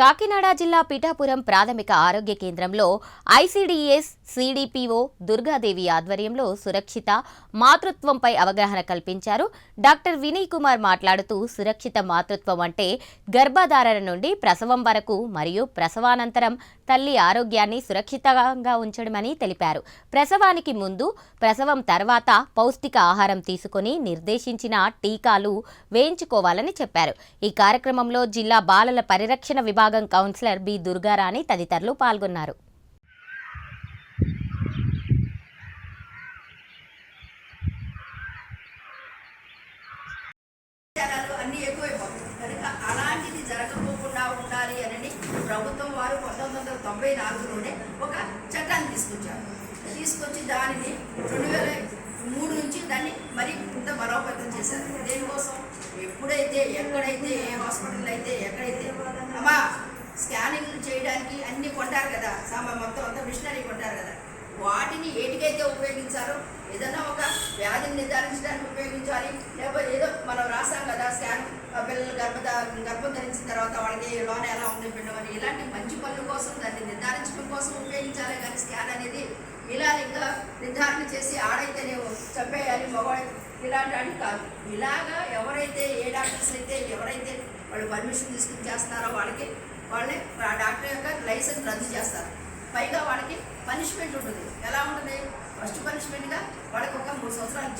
కాకినాడ జిల్లా పిఠాపురం ప్రాథమిక ఆరోగ్య కేంద్రంలో ఐసీడీఎస్ సిడిపిఓ దుర్గాదేవి ఆధ్వర్యంలో సురక్షిత మాతృత్వంపై అవగాహన కల్పించారు. డాక్టర్ వినయ్ కుమార్ మాట్లాడుతూ సురక్షిత మాతృత్వం అంటే గర్భధారణ నుండి ప్రసవం వరకు మరియు ప్రసవానంతరం తల్లి ఆరోగ్యాన్ని సురక్షితంగా ఉంచడమని తెలిపారు. ప్రసవానికి ముందు, ప్రసవం తర్వాత పౌష్టిక ఆహారం తీసుకొని నిర్దేశించిన టీకాలు వేయించుకోవాలని చెప్పారు. ఈ కార్యక్రమంలో జిల్లా బాలల పరిరక్షణ విభాగం కౌన్సిలర్ బి దుర్గారాణి తదితరులు పాల్గొన్నారు. అలాంటిది జరగకుండా ఉండాలి అని ప్రభుత్వం వారు 1994లోనే ఒక చట్టాన్ని తీసుకొచ్చి దానిని 2003 నుంచి దాన్ని మరి ఇంత బలోపేతం చేశారు. దేనికోసం ఎప్పుడైతే ఎక్కడైతే ఏ హాస్పిటల్ అయితే ఎక్కడైతే అమ్మా స్కానింగ్లు చేయడానికి అన్ని కొంటారు కదా, మొత్తం అంతా మిషనరీ కొంటారు కదా, వాటిని ఏటికైతే ఉపయోగించారో ఏదైనా ఒక వ్యాధిని నిర్ధారించడానికి ఉపయోగించాలి. లేకపోతే ఏదో మనం రాసాం కదా స్కాన్, పిల్లలు గర్భం ధరించిన తర్వాత వాళ్ళకి లోన ఎలా ఉంది పిండమని, ఇలాంటి మంచి పనుల కోసం దాన్ని నిర్ధారించడం కోసం ఉపయోగించాలి. కానీ స్కాన్ అనేది ఇలా ఇంకా నిర్ధారణ చేసి ఆడైతేనే చంపేయాలి మగవాడు ఇలాంటి కాదు. ఇలాగా ఎవరైతే ఏ డాక్టర్స్ అయితే ఎవరైతే వాళ్ళు పర్మిషన్ తీసుకుని చేస్తున్నారో వాళ్ళే ఆ డాక్టర్ యొక్క లైసెన్స్ రద్దు చేస్తారు. పైగా వాళ్ళకి పనిష్మెంట్ ఉంటుంది. ఎలా ఉంటుంది? ఫస్ట్ పనిష్మెంట్గా వాళ్ళకి ఒక 3 సంవత్సరాలు